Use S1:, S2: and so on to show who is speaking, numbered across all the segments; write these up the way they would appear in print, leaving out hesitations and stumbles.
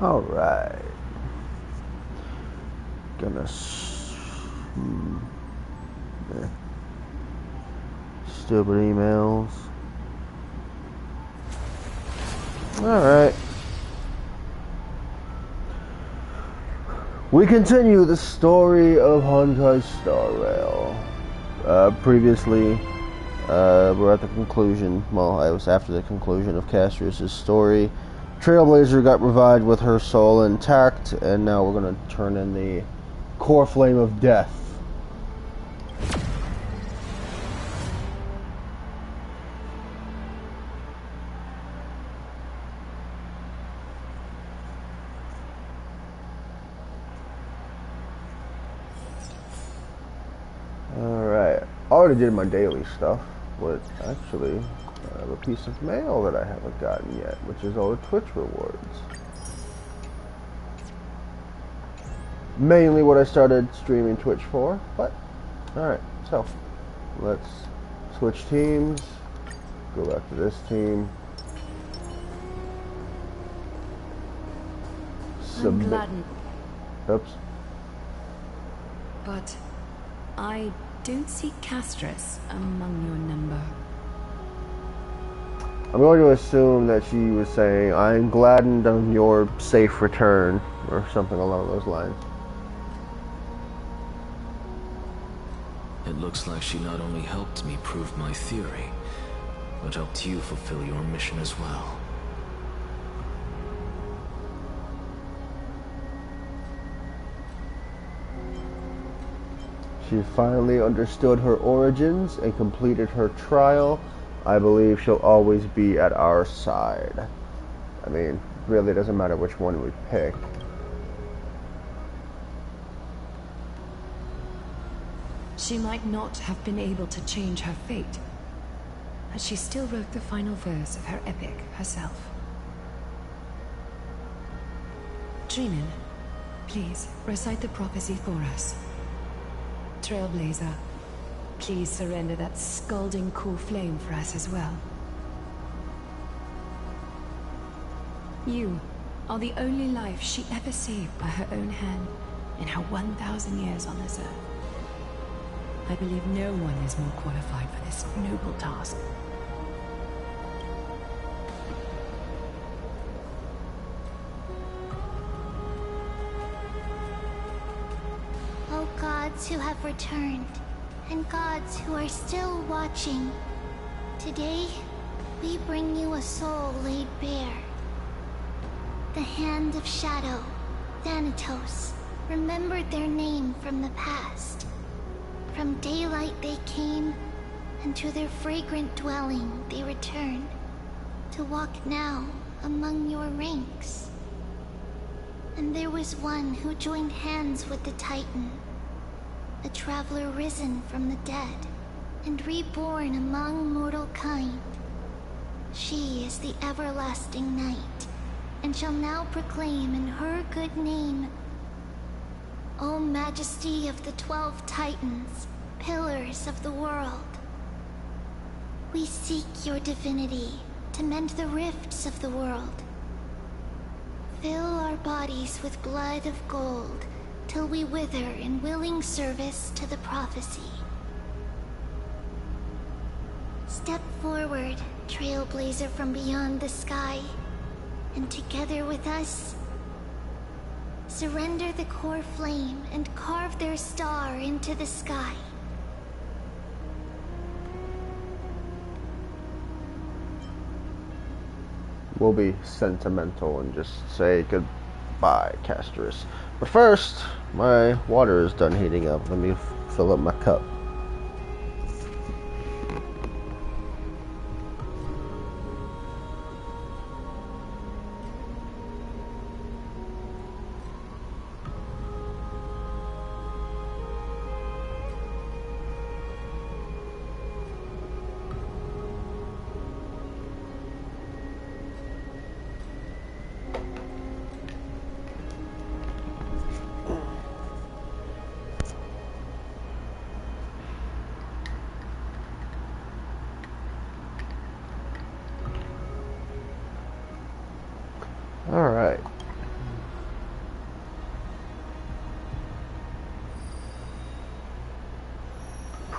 S1: All right. Gonna yeah. Stupid emails. All right. We continue the story of Honkai Star Rail. Previously, we're at the conclusion. Well, I was after the conclusion of Castrius' story. Trailblazer got revived with her soul intact, and now we're going to turn in the core flame of death. Alright, I already did my daily stuff, but actually, I have a piece of mail that I haven't gotten yet, which is all the Twitch rewards. Mainly what I started streaming Twitch for, but alright, so let's switch teams, go back to this team. Submit. Oops.
S2: But I don't see Castress among your number.
S1: I'm going to assume that she was saying, I'm gladdened on your safe return, or something along those lines.
S3: It looks like she not only helped me prove my theory, but helped you fulfill your mission as well.
S1: She finally understood her origins and completed her trial. I believe she'll always be at our side. I mean, really doesn't matter which one we pick.
S2: She might not have been able to change her fate, but she still wrote the final verse of her epic herself. Dreamin, please recite the prophecy for us. Trailblazer, please surrender that scalding cool flame for us as well. You are the only life she ever saved by her own hand in her 1,000 years on this earth. I believe no one is more qualified for this noble task.
S4: O gods who have returned, and gods who are still watching, today we bring you a soul laid bare. The Hand of Shadow, Thanatos, remembered their name from the past. From daylight they came, and to their fragrant dwelling they returned, to walk now among your ranks. And there was one who joined hands with the Titan, a traveler risen from the dead, and reborn among mortal kind. She is the everlasting night, and shall now proclaim in her good name, O Majesty of the 12 Titans, pillars of the world. We seek your divinity to mend the rifts of the world. Fill our bodies with blood of gold, till we wither in willing service to the prophecy. Step forward, trailblazer from beyond the sky, and together with us, surrender the core flame and carve their star into the sky.
S1: We'll be sentimental and just say goodbye, Castress. But first, my water is done heating up. Let me fill up my cup.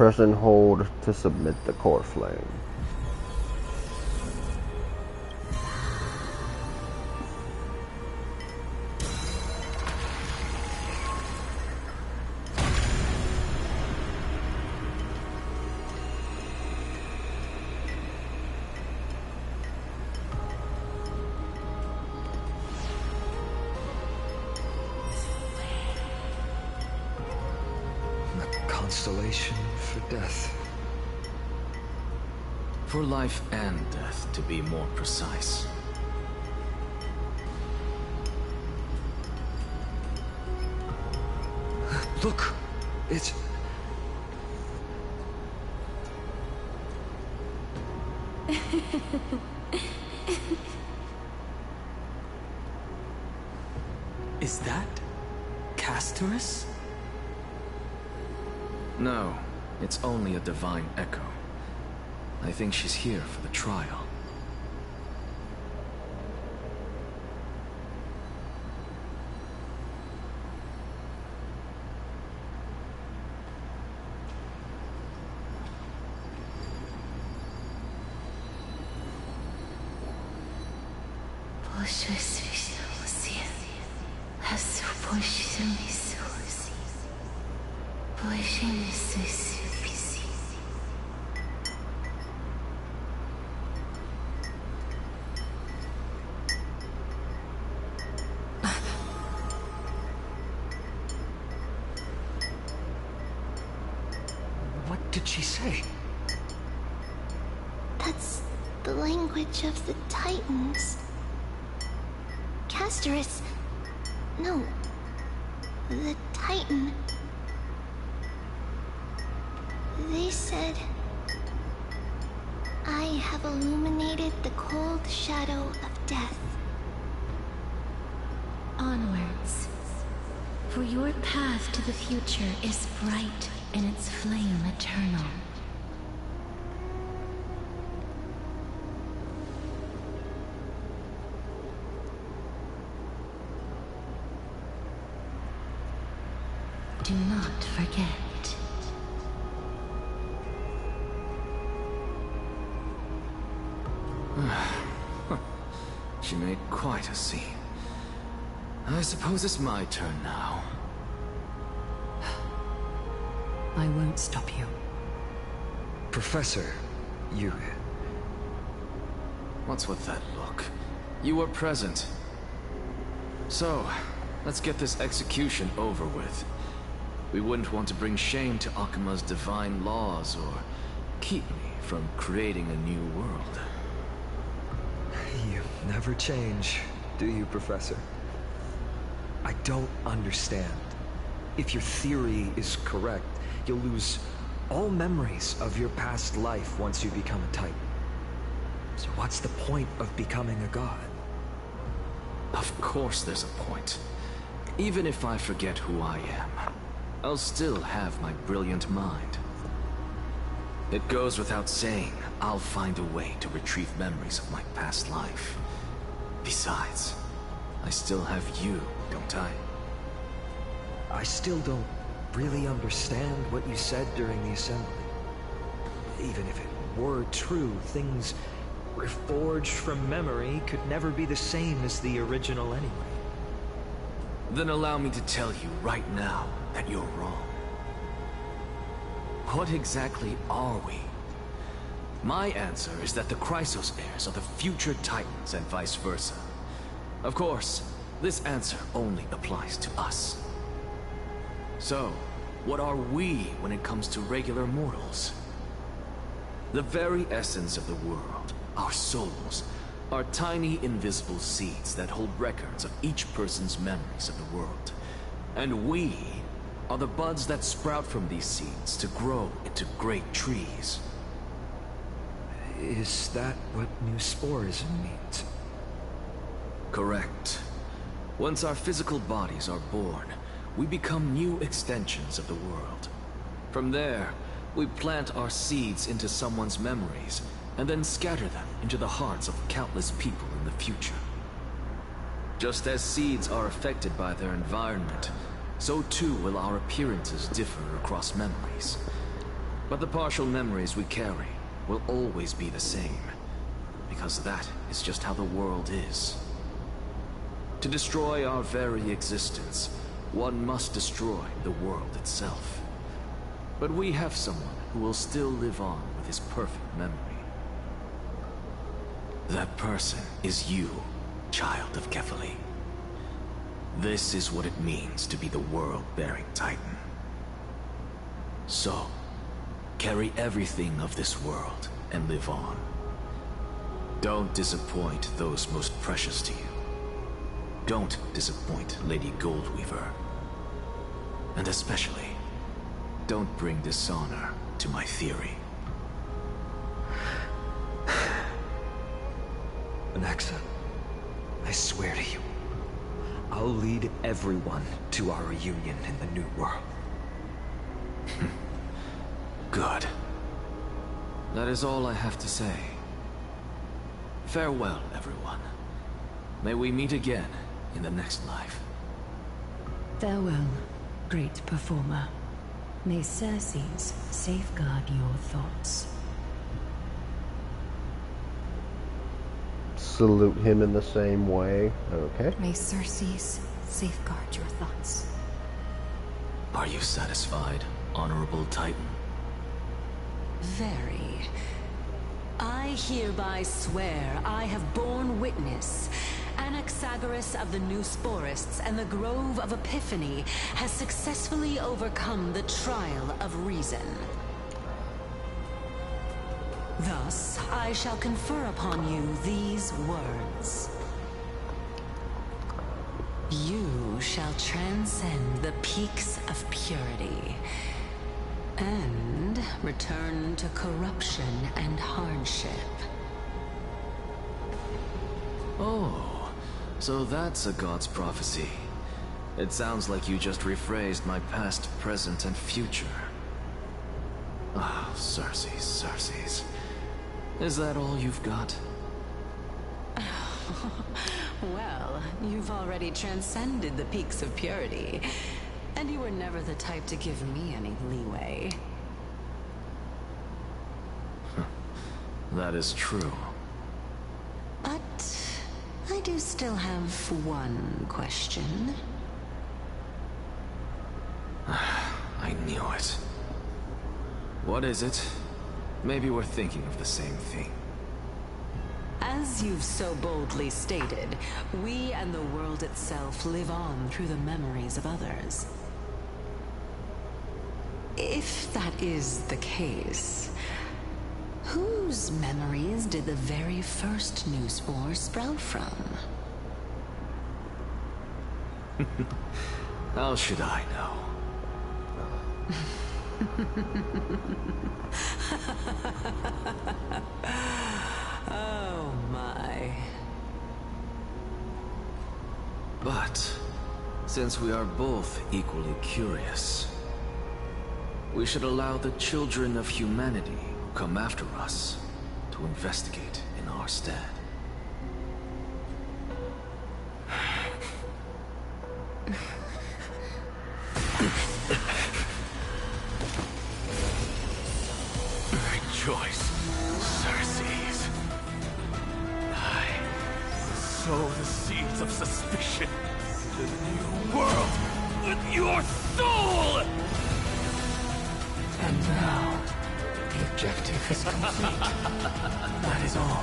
S1: Press and hold to submit the core flame.
S5: Constellation for death.
S3: For life and death, to be more precise.
S5: Look! It's...
S6: Is that Castorus?
S3: No, it's only a divine echo. I think she's here for the trial.
S5: What did she say?
S4: That's the language of the Titans. Castorus... No. The Titan. They said... I have illuminated the cold shadow of death.
S7: Onwards. For your path to the future is bright and its flame eternal. Do not forget.
S3: She made quite a scene. I suppose it's my turn now.
S2: I won't stop you.
S5: Professor, you...
S3: What's with that look? You were present. So, let's get this execution over with. We wouldn't want to bring shame to Akuma's divine laws or keep me from creating a new world.
S5: You never change, do you, Professor? I don't understand. If your theory is correct, you'll lose all memories of your past life once you become a Titan. So what's the point of becoming a god?
S3: Of course there's a point. Even if I forget who I am, I'll still have my brilliant mind. It goes without saying, I'll find a way to retrieve memories of my past life. Besides, I still have you, don't I?
S5: I still don't really understand what you said during the assembly. Even if it were true, things reforged from memory could never be the same as the original anyway.
S3: Then allow me to tell you right now that you're wrong. What exactly are we? My answer is that the Chrysos heirs are the future Titans and vice versa. Of course, this answer only applies to us. So, what are we when it comes to regular mortals? The very essence of the world, our souls, are tiny invisible seeds that hold records of each person's memories of the world. And we are the buds that sprout from these seeds to grow into great trees.
S5: Is that what new sporism means?
S3: Correct. Once our physical bodies are born, we become new extensions of the world. From there, we plant our seeds into someone's memories, and then scatter them into the hearts of countless people in the future. Just as seeds are affected by their environment, so too will our appearances differ across memories. But the partial memories we carry will always be the same, because that is just how the world is. To destroy our very existence, one must destroy the world itself. But we have someone who will still live on with his perfect memory. That person is you, child of Kefali. This is what it means to be the world-bearing Titan. So, carry everything of this world and live on. Don't disappoint those most precious to you. Don't disappoint Lady Goldweaver. And especially, don't bring dishonor to my theory.
S5: Anaxa, I swear to you, I'll lead everyone to our reunion in the New World.
S3: Good. That is all I have to say. Farewell, everyone. May we meet again in the next life.
S2: Farewell, great performer. May Cersei's safeguard your thoughts.
S1: Salute him in the same way. Okay.
S2: May Cersei's safeguard your thoughts.
S3: Are you satisfied, Honorable Titan?
S8: Very. I hereby swear I have borne witness. Anaxagoras of the New Sporists and the Grove of Epiphany has successfully overcome the trial of reason. Thus, I shall confer upon you these words. You shall transcend the peaks of purity and return to corruption and hardship.
S3: Oh, so that's a god's prophecy. It sounds like you just rephrased my past, present, and future. Ah, Cersei's. Is that all you've got?
S8: Well, you've already transcended the peaks of purity, and you were never the type to give me any leeway.
S3: That is true.
S8: But I do still have one question.
S3: I knew it. What is it? Maybe we're thinking of the same thing.
S8: As you've so boldly stated, we and the world itself live on through the memories of others. If that is the case, whose memories did the very first new spore sprout from?
S3: How should I know?
S8: Oh my.
S3: But, since we are both equally curious, we should allow the children of humanity who come after us to investigate in our stead. Rejoice, Cersei's. I sow the seeds of suspicion in the new world with your soul!
S6: And now, the objective is complete. That is all.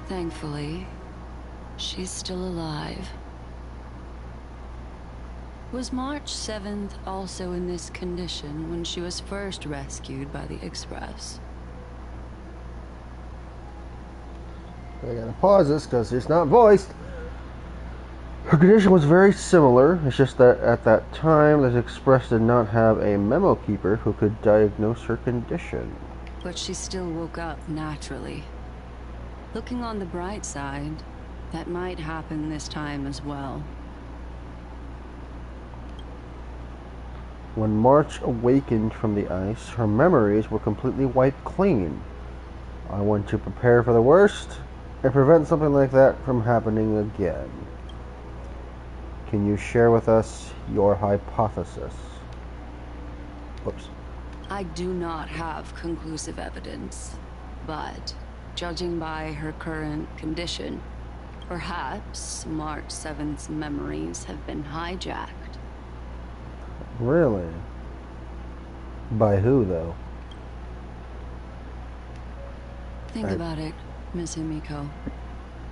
S9: Thankfully, she's still alive. Was March 7th also in this condition when she was first rescued by the Express?
S1: I gotta pause this because it's not voiced. Her condition was very similar. It's just that at that time, the Express did not have a memo keeper who could diagnose her condition.
S9: But she still woke up naturally. Looking on the bright side, that might happen this time as well.
S1: When March awakened from the ice, her memories were completely wiped clean. I went to prepare for the worst, and prevent something like that from happening again. Can you share with us your hypothesis? Whoops.
S9: I do not have conclusive evidence, but judging by her current condition, perhaps March 7th's memories have been hijacked.
S1: Really? By who, though?
S9: Think about it, Miss Himiko.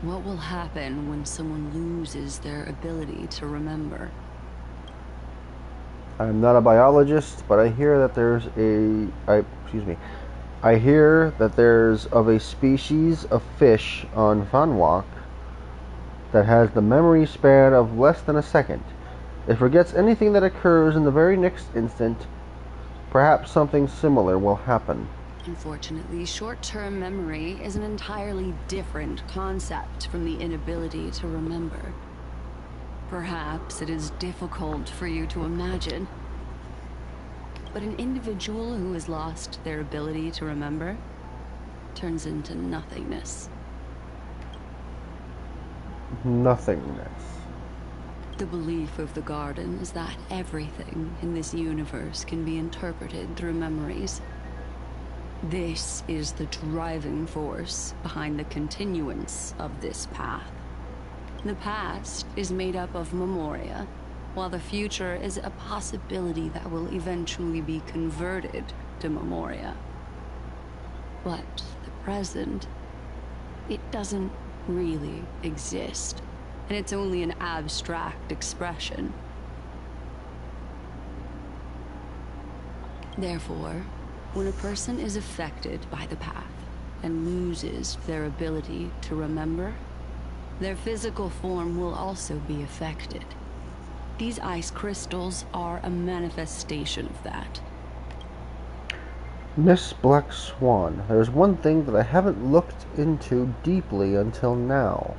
S9: What will happen when someone loses their ability to remember?
S1: I'm not a biologist, but I hear that I hear that there's of a species of fish on Vanwalk that has the memory span of less than a second. It forgets anything that occurs in the very next instant. Perhaps something similar will happen.
S9: Unfortunately, short-term memory is an entirely different concept from the inability to remember. Perhaps it is difficult for you to imagine, but an individual who has lost their ability to remember turns into nothingness.
S1: Nothingness.
S9: The belief of the Garden is that everything in this universe can be interpreted through memories. This is the driving force behind the continuance of this path. The past is made up of memoria, while the future is a possibility that will eventually be converted to memoria. But the present, it doesn't really exist, and it's only an abstract expression. Therefore, when a person is affected by the path and loses their ability to remember, their physical form will also be affected. These ice crystals are a manifestation of that.
S1: Miss Black Swan, there's one thing that I haven't looked into deeply until now.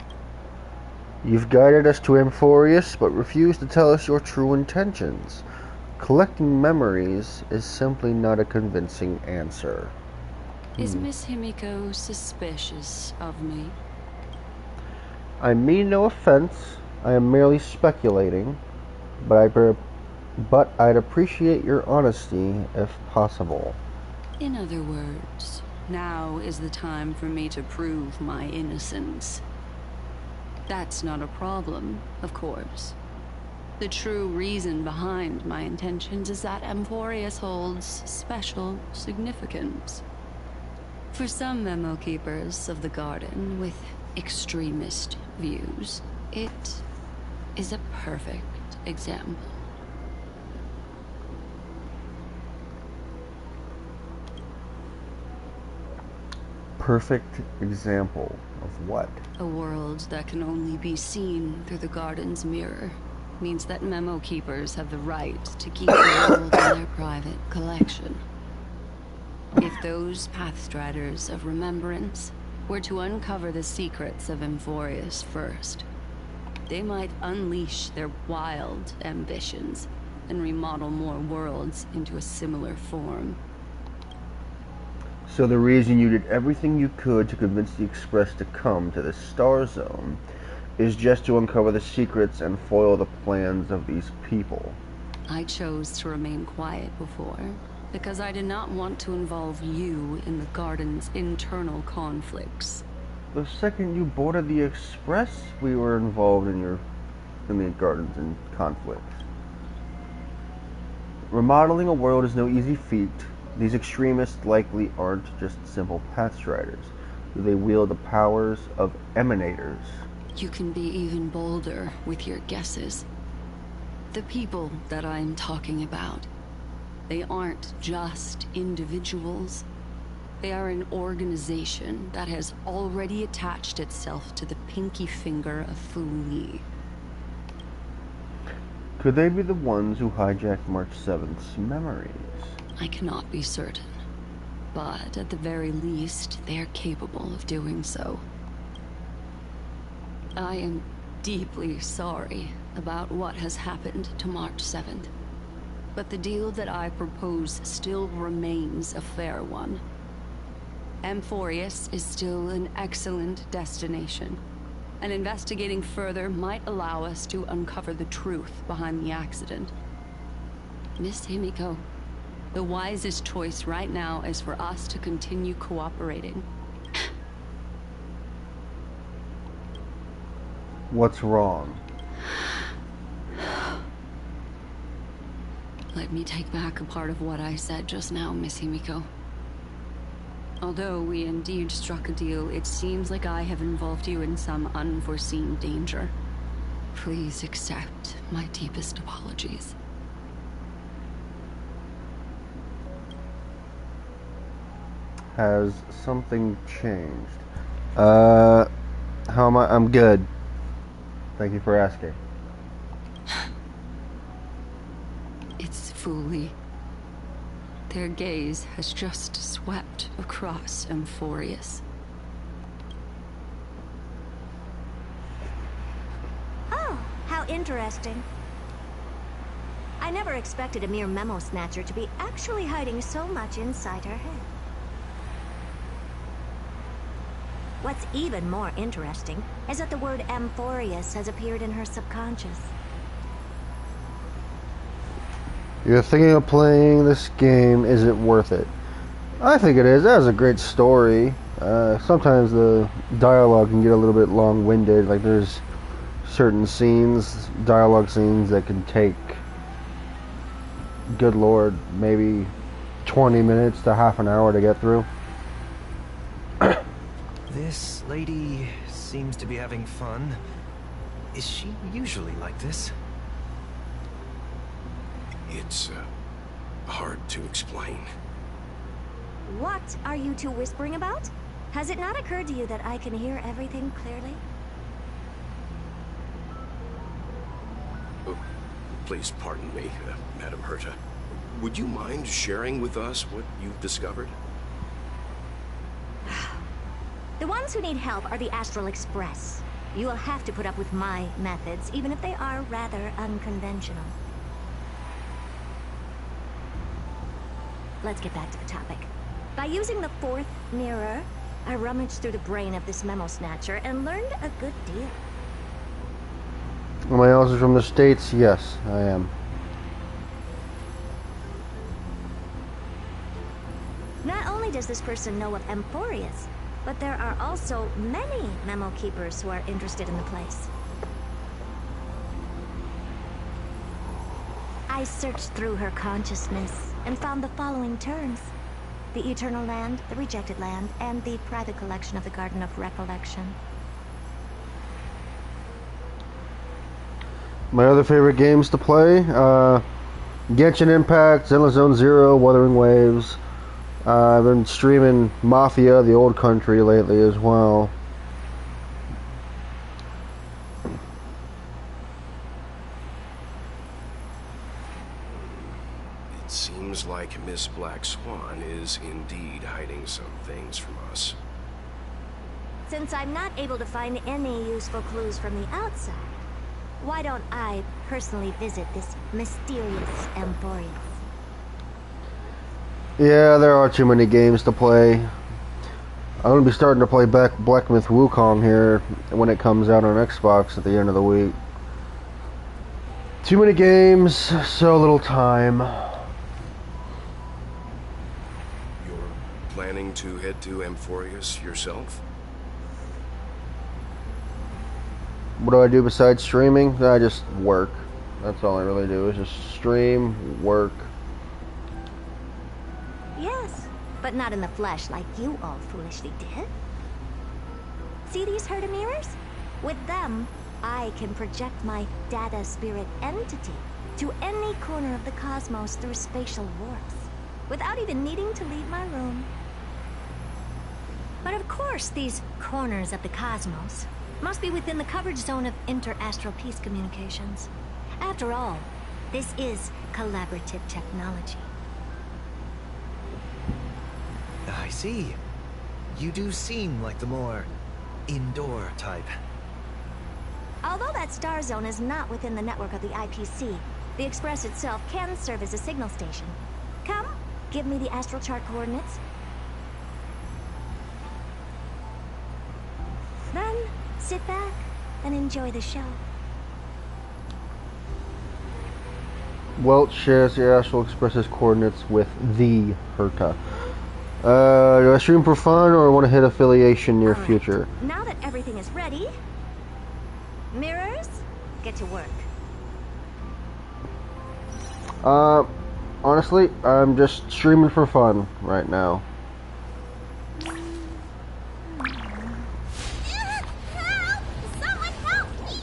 S1: You've guided us to Amphorius, but refused to tell us your true intentions. Collecting memories is simply not a convincing answer.
S9: Is Miss Himiko suspicious of me?
S1: I mean no offense. I am merely speculating, but I'd appreciate your honesty if possible.
S9: In other words, now is the time for me to prove my innocence. That's not a problem, of course. The true reason behind my intentions is that Amphorius holds special significance. For some memo keepers of the Garden with extremist views, it is a perfect example.
S1: Perfect example of what?
S9: A world that can only be seen through the Garden's mirror means that memo keepers have the right to keep the world in their private collection. If those Pathstriders of Remembrance were to uncover the secrets of Amphorius first, they might unleash their wild ambitions and remodel more worlds into a similar form.
S1: So the reason you did everything you could to convince the Express to come to the Star Zone is just to uncover the secrets and foil the plans of these people.
S9: I chose to remain quiet before, because I did not want to involve you in the Garden's internal conflicts.
S1: The second you boarded the Express, we were involved in the Garden's in conflicts. Remodeling a world is no easy feat. These extremists likely aren't just simple Pathstriders. They wield the powers of emanators.
S9: You can be even bolder with your guesses. The people that I'm talking about, they aren't just individuals. They are an organization that has already attached itself to the pinky finger of Fu Li.
S1: Could they be the ones who hijacked March 7th's memories?
S9: I cannot be certain, but at the very least, they are capable of doing so. I am deeply sorry about what has happened to March 7th, but the deal that I propose still remains a fair one. Amphorius is still an excellent destination, and investigating further might allow us to uncover the truth behind the accident. Miss Himiko, the wisest choice right now is for us to continue cooperating.
S1: What's wrong?
S9: Let me take back a part of what I said just now, Miss Himiko. Although we indeed struck a deal, it seems like I have involved you in some unforeseen danger. Please accept my deepest apologies.
S1: Has something changed? How am I? I'm good. Thank you for asking.
S9: It's Fuli. Their gaze has just swept across Amphorius.
S10: Oh, how interesting. I never expected a mere memo snatcher to be actually hiding so much inside her head. What's even more interesting is that the word Amphorius has appeared in her subconscious.
S1: You're thinking of playing this game, is it worth it? I think it is. That was a great story. Sometimes the dialogue can get a little bit long-winded. Like there's certain scenes, dialogue scenes that can take, good lord, maybe 20 minutes to half an hour to get through.
S5: This lady seems to be having fun. Is she usually like this?
S6: It's hard to explain.
S10: What are you two whispering about? Has it not occurred to you that I can hear everything clearly?
S6: Oh, please pardon me, Madam Herta. Would you mind sharing with us what you've discovered?
S10: The ones who need help are the Astral Express. You will have to put up with my methods, even if they are rather unconventional. Let's get back to the topic. By using the fourth mirror, I rummaged through the brain of this memo snatcher and learned a good deal.
S1: Am I also from the States? Yes, I am.
S10: Not only does this person know of Amphorius, but there are also many memo keepers who are interested in the place. I searched through her consciousness and found the following terms: the Eternal Land, the Rejected Land, and the private collection of the Garden of Recollection.
S1: My other favorite games to play, Genshin Impact, Zenless Zone Zero, Wuthering Waves. I've been streaming Mafia, the Old Country lately as well.
S6: It seems like Miss Black Swan is indeed hiding some things from us.
S10: Since I'm not able to find any useful clues from the outside, why don't I personally visit this mysterious Amphorius?
S1: Yeah, there are too many games to play. I'm going to be starting to play Black Myth Wukong here when it comes out on Xbox at the end of the week. Too many games, so little time.
S6: You're planning to head to Amphorius yourself?
S1: What do I do besides streaming? I just work. That's all I really do, is just stream, work.
S10: Yes, but not in the flesh like you all foolishly did. See these Herta mirrors? With them, I can project my data spirit entity to any corner of the cosmos through spatial warps, without even needing to leave my room. But of course, these corners of the cosmos must be within the coverage zone of inter-astral peace communications. After all, this is collaborative technology.
S5: I see. You do seem like the more indoor type.
S10: Although that star zone is not within the network of the IPC, the Express itself can serve as a signal station. Come, give me the astral chart coordinates. Sit back and enjoy the show.
S1: Welch shares the Astral Express's coordinates with the Herta. Do I stream for fun or want to hit affiliation near future?
S10: Now that everything is ready, mirrors, get to work.
S1: Honestly, I'm just streaming for fun right now.
S4: Someone help me!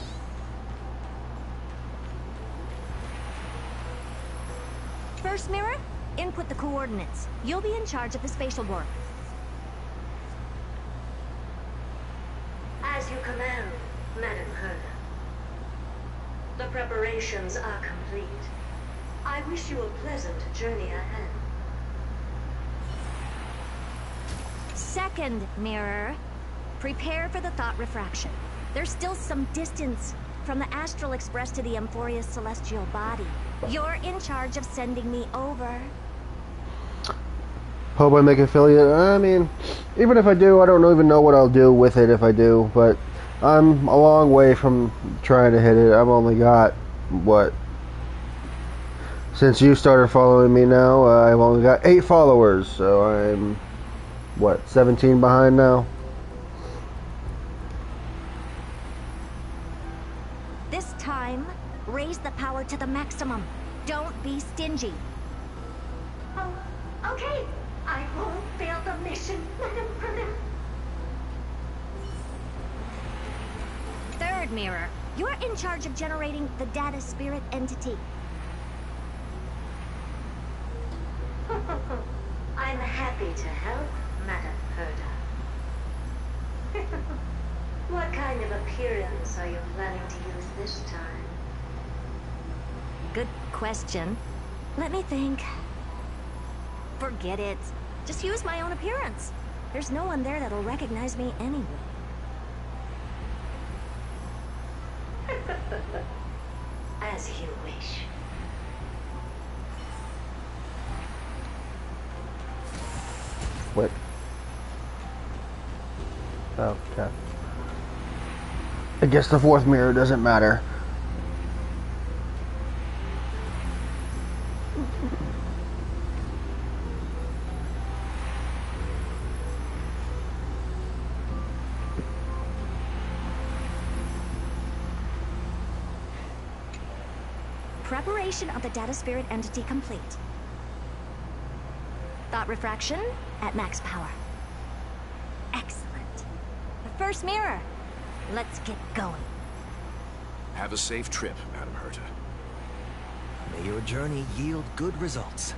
S10: First mirror, input the coordinates. You'll be in charge of the spatial warp.
S11: As you command, Madam Herta. The preparations are complete. I wish you a pleasant journey ahead.
S10: Second mirror, prepare for the thought refraction. There's still some distance from the Astral Express to the Amphoria's celestial body. You're in charge of sending me over.
S1: Hope I make affiliate. I mean, even if I do, I don't even know what I'll do with it if I do, but I'm a long way from trying to hit it. I've only got, what? Since you started following me now, I've only got 8 followers, so I'm, what, 17 behind now?
S10: This time, raise the power to the maximum. Don't be stingy.
S11: Oh, okay. I won't fail the mission, Madam Herta.
S10: Third mirror, you're in charge of generating the data spirit entity.
S11: I'm happy to help, Madam Herta. What kind of appearance are you planning to use this time?
S10: Good question. Let me think. Forget it. Just use my own appearance. There's no one there that'll recognize me anyway.
S11: As you wish.
S1: What? Oh, okay. I guess the fourth mirror doesn't matter.
S10: Preparation of the data spirit entity complete. Thought refraction at max power. Excellent. The first mirror. Let's get going.
S6: Have a safe trip, Madam Herta.
S5: May your journey yield good results.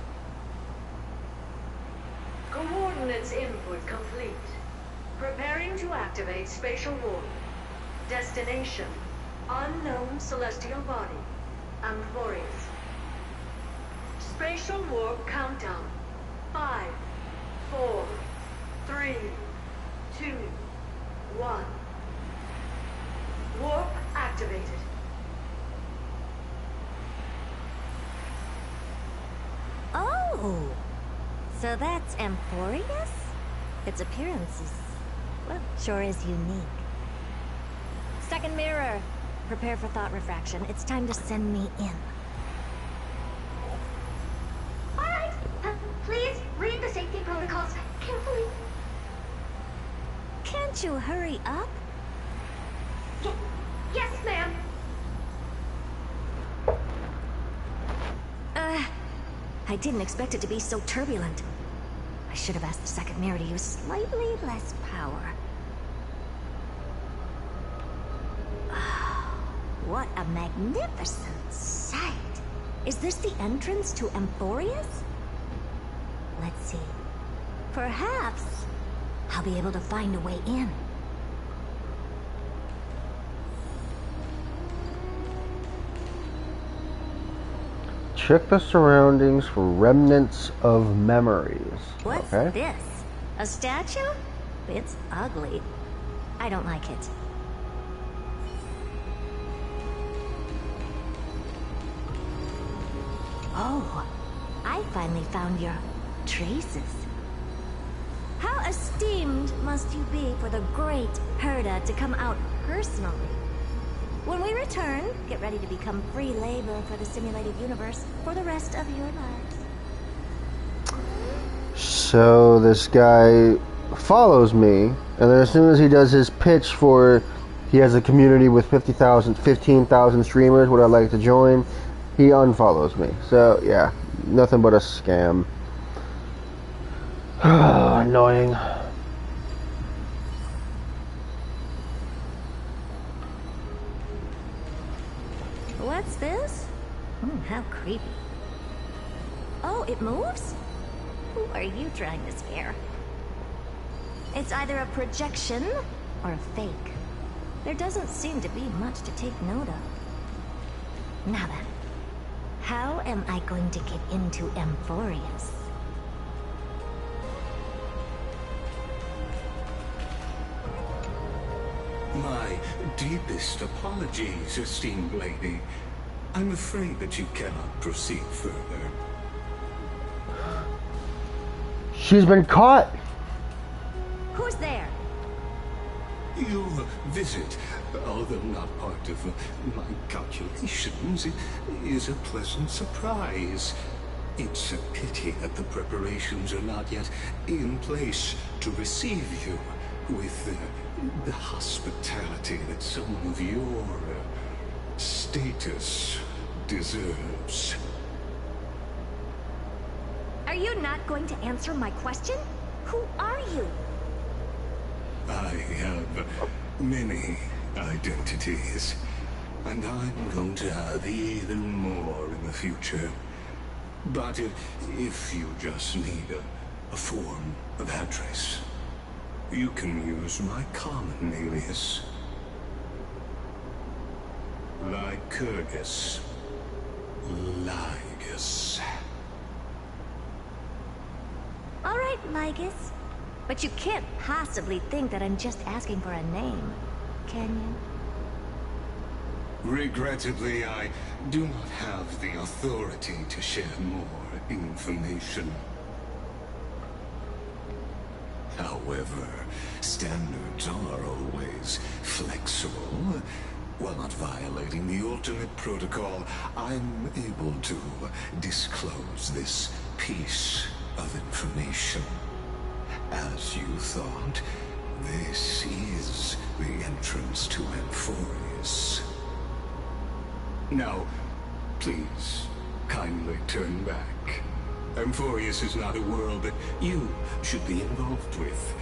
S11: Coordinates input complete. Preparing to activate spatial warp. Destination: unknown celestial body. Amphorius. Spatial warp countdown. 5, 4, 3, 2, 1. Warp activated.
S10: Oh! So that's Amphorius? Its appearance is, well, sure is unique. Second mirror. Prepare for thought refraction. It's time to send me in.
S11: Alright, please read the safety protocols carefully.
S10: Can't you hurry up?
S11: Yes, ma'am.
S10: I didn't expect it to be so turbulent. I should have asked the second mirror to use slightly less power. What a magnificent sight! Is this the entrance to Amphorius? Let's see. Perhaps I'll be able to find a way in.
S1: Check the surroundings for remnants of memories.
S10: What's this? A statue? It's ugly. I don't like it. Oh, I finally found your traces. How esteemed must you be for the great Herda to come out personally? When we return, get ready to become free labor for the simulated universe for the rest of your lives.
S1: So this guy follows me, and then as soon as he does his pitch for he has a community with 15,000 streamers, would I like to join, he unfollows me. So yeah, nothing but a scam. Annoying.
S10: What's this? How creepy. Oh, it moves? Who are you trying to scare? It's either a projection or a fake. There doesn't seem to be much to take note of. Now then, how am I going to get into Amphorius?
S12: My deepest apologies, esteemed lady. I'm afraid that you cannot proceed further.
S1: She's been caught.
S10: Who's there?
S12: Your visit, although not part of my calculations, is a pleasant surprise. It's a pity that the preparations are not yet in place to receive you with the hospitality that someone of your status deserves.
S10: Are you not going to answer my question? Who are you?
S12: I have many identities, and I'm going to have even more in the future. But if you just need a form of address, you can use my common alias. Lycurgus. Lygus.
S10: All right, Lygus. But you can't possibly think that I'm just asking for a name, can you?
S12: Regrettably, I do not have the authority to share more information. However, standards are always flexible. While not violating the ultimate protocol, I'm able to disclose this piece of information. As you thought, this is the entrance to Amphorius. Now, please, kindly turn back. Amphorius is not a world that you should be involved with,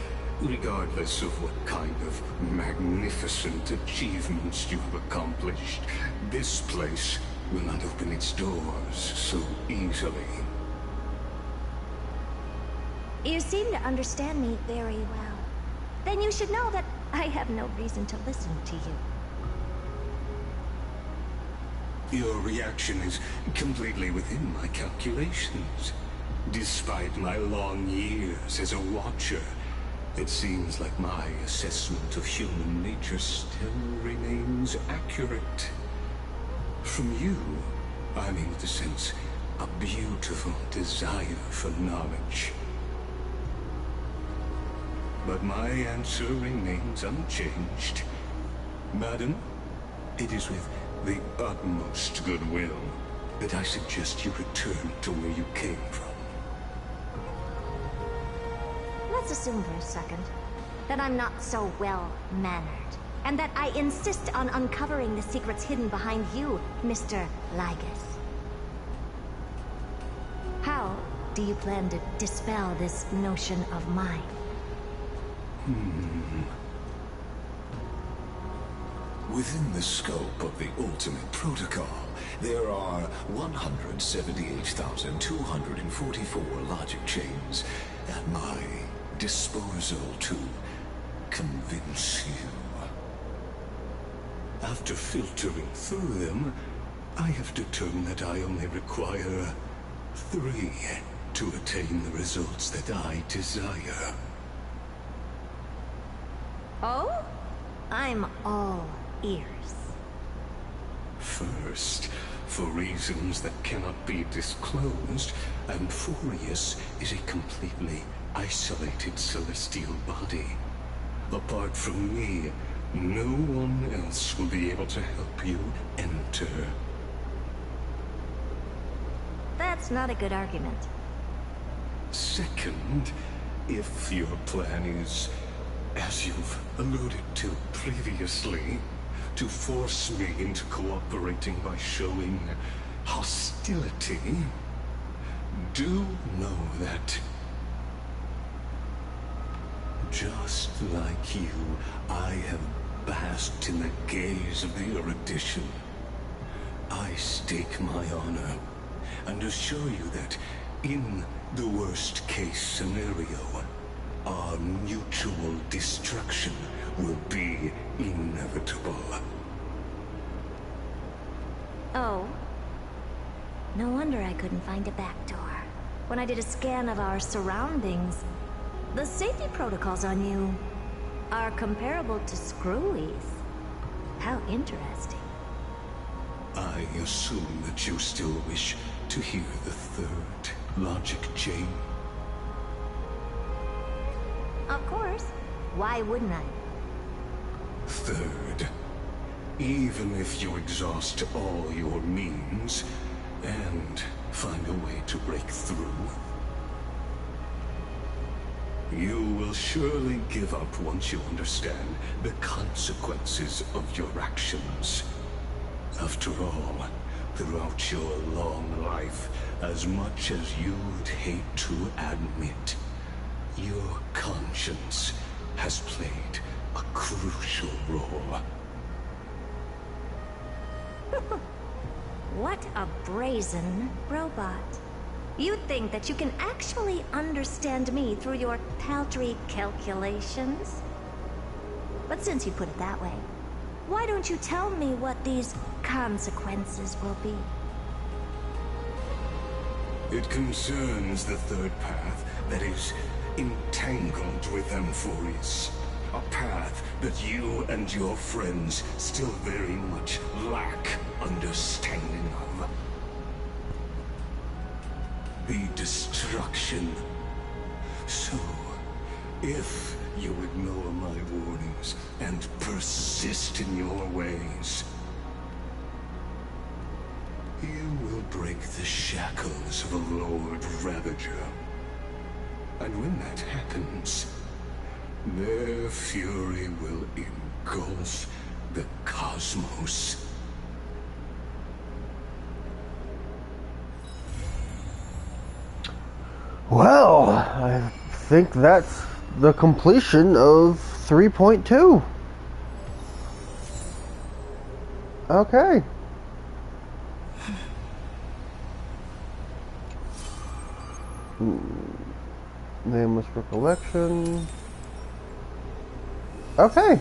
S12: regardless of what kind of magnificent achievements you've accomplished. This place will not open its doors so easily.
S10: You seem to understand me very well. Then you should know that I have no reason to listen to you.
S12: Your reaction is completely within my calculations. Despite my long years as a Watcher, it seems like my assessment of human nature still remains accurate. From you, I'm able to sense a beautiful desire for knowledge. But my answer remains unchanged. Madam, it is with the utmost goodwill that I suggest you return to where you came from.
S10: Let's assume for a second that I'm not so well-mannered, and that I insist on uncovering the secrets hidden behind you, Mr. Lygus. How do you plan to dispel this notion of mine?
S12: Within the scope of the ultimate protocol, there are 178,244 logic chains at my disposal to convince you. After filtering through them, I have determined that I only require 3 to attain the results that I desire.
S10: Oh? I'm all ears.
S12: First, for reasons that cannot be disclosed, Amphorius is a completely isolated celestial body. Apart from me, no one else will be able to help you enter.
S10: That's not a good argument.
S12: Second, if your plan is, as you've alluded to previously, to force me into cooperating by showing hostility, do know that just like you, I have basked in the gaze of the erudition. I stake my honor and assure you that in the worst case scenario, our mutual destruction will be inevitable.
S10: Oh. No wonder I couldn't find a back door. When I did a scan of our surroundings, the safety protocols on you are comparable to Screwy's. How interesting.
S12: I assume that you still wish to hear the third logic chain.
S10: Of course. Why wouldn't I?
S12: Third, even if you exhaust all your means and find a way to break through, you will surely give up once you understand the consequences of your actions. After all, throughout your long life, as much as you'd hate to admit, your conscience has played a crucial role.
S10: What a brazen robot. You think that you can actually understand me through your paltry calculations? But since you put it that way, why don't you tell me what these consequences will be?
S12: It concerns the third path that is entangled with Amphoris. A path that you and your friends still very much lack understanding of. The destruction. So, if you ignore my warnings and persist in your ways, you will break the shackles of a Lord Ravager. And when that happens, their fury will engulf the cosmos.
S1: Well, I think that's the completion of 3.2. Okay. Nameless recollection. Okay.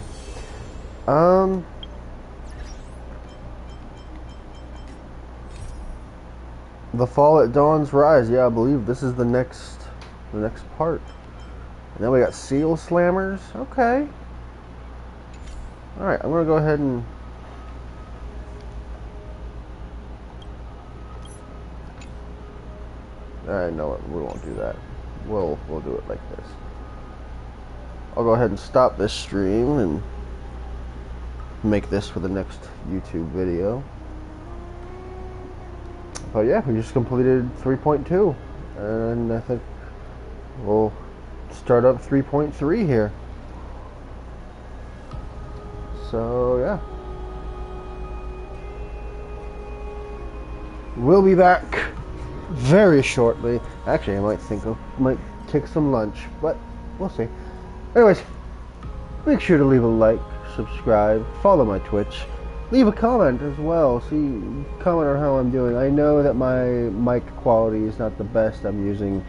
S1: The Fall at Dawn's Rise. Yeah, I believe this is the next part. And then we got Seal Slammers. Okay. Alright, I'm gonna go ahead and I know it. We won't do that. We'll do it like this. I'll go ahead and stop this stream and make this for the next YouTube video. But yeah, we just completed 3.2, and I think we'll start up 3.3 here. So yeah, we'll be back very shortly. Actually, I might take some lunch, but we'll see. Anyways, make sure to leave a like, subscribe, follow my Twitch, leave a comment as well. Comment on how I'm doing. I know that my mic quality is not the best. I'm using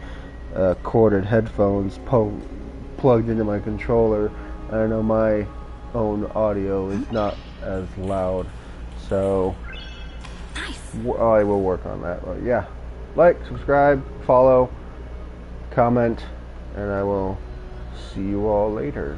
S1: corded headphones plugged into my controller. I know my own audio is not as loud, so I will work on that. But yeah, like, subscribe, follow, comment, and I will see you all later.